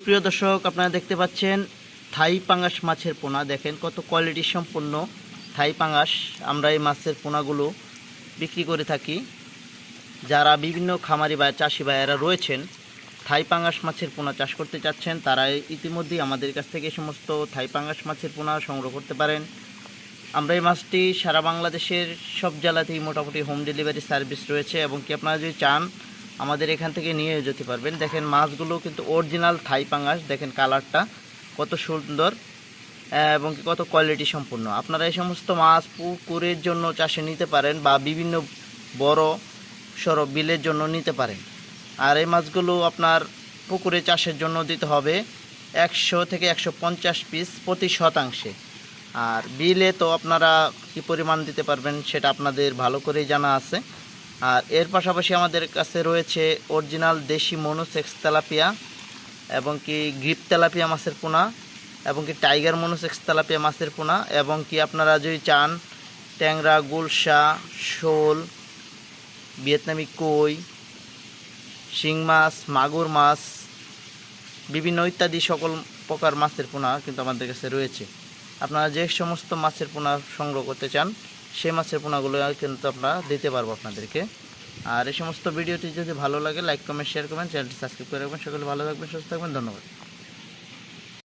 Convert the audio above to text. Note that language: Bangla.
প্রিয় দর্শক, আপনারা দেখতে পাচ্ছেন থাই পাঙ্গাস মাছের পোনা। দেখেন কত কোয়ালিটি সম্পন্ন থাই পাঙ্গাস। আমরা এই মাছের পোনাগুলো বিক্রি করে থাকি। যারা বিভিন্ন খামারি বা চাষি ভাইয়েরা রয়েছেন, থাই পাঙ্গাস মাছের পোনা চাষ করতে চাচ্ছেন, তারা ইতিমধ্যেই আমাদের কাছ থেকে সমস্ত থাই পাঙ্গাস মাছের পোনা সংগ্রহ করতে পারেন। আমরা এই মাছটি সারা বাংলাদেশের সব জেলাতেই মোটামুটি হোম ডেলিভারি সার্ভিস রয়েছে, এবং কি আপনারা যদি চান আমাদের এখান থেকে নিয়ে যেতে পারবেন। দেখেন মাছগুলো কিন্তু অরিজিনাল থাই পাঙ্গাস। দেখেন কালারটা কত সুন্দর এবং কত কোয়ালিটি সম্পূর্ণ। আপনারা এই সমস্ত মাছ পুকুরের জন্য চাষে নিতে পারেন বা বিভিন্ন বড় সড়ো বিলের জন্য নিতে পারেন। আর এই মাছগুলো আপনার পুকুরে চাষের জন্য দিতে হবে 100 থেকে 150 পিস প্রতি শতাংশে। আর বিলে তো আপনারা কী পরিমাণ দিতে পারবেন সেটা আপনাদের ভালো করেই জানা আছে। আর এর পাশাপাশি আমাদের কাছে রয়েছে অরিজিনাল দেশি মনোসেক্স তেলাপিয়া, এবং কি গ্রিপ তেলাপিয়া মাছের পোনা, এবং কি টাইগার মনোসেক্স তেলাপিয়া মাছের পোনা, এবং কি আপনারা যদি চান ট্যাংরা, গুলশা, শোল, ভিয়েতনামি কই, শিং মাছ, মাগুর মাছ, বিভিন্ন ইত্যাদি সকল প্রকার মাছের পোনা কিন্তু আমাদের কাছে রয়েছে। আপনারা যে সমস্ত মাছের পোনা সংগ্রহ করতে চান সেই মাছের পোনাগুলো কিন্তু আমরা দিতে পারবো আপনাদেরকে। আর এই সমস্ত ভিডিওটি যদি ভালো লাগে লাইক কমেন্ট শেয়ার করবেন, চ্যানেলটি সাবস্ক্রাইব করে রাখবেন। সকলে ভালো থাকবেন, সুস্থ থাকবেন। ধন্যবাদ।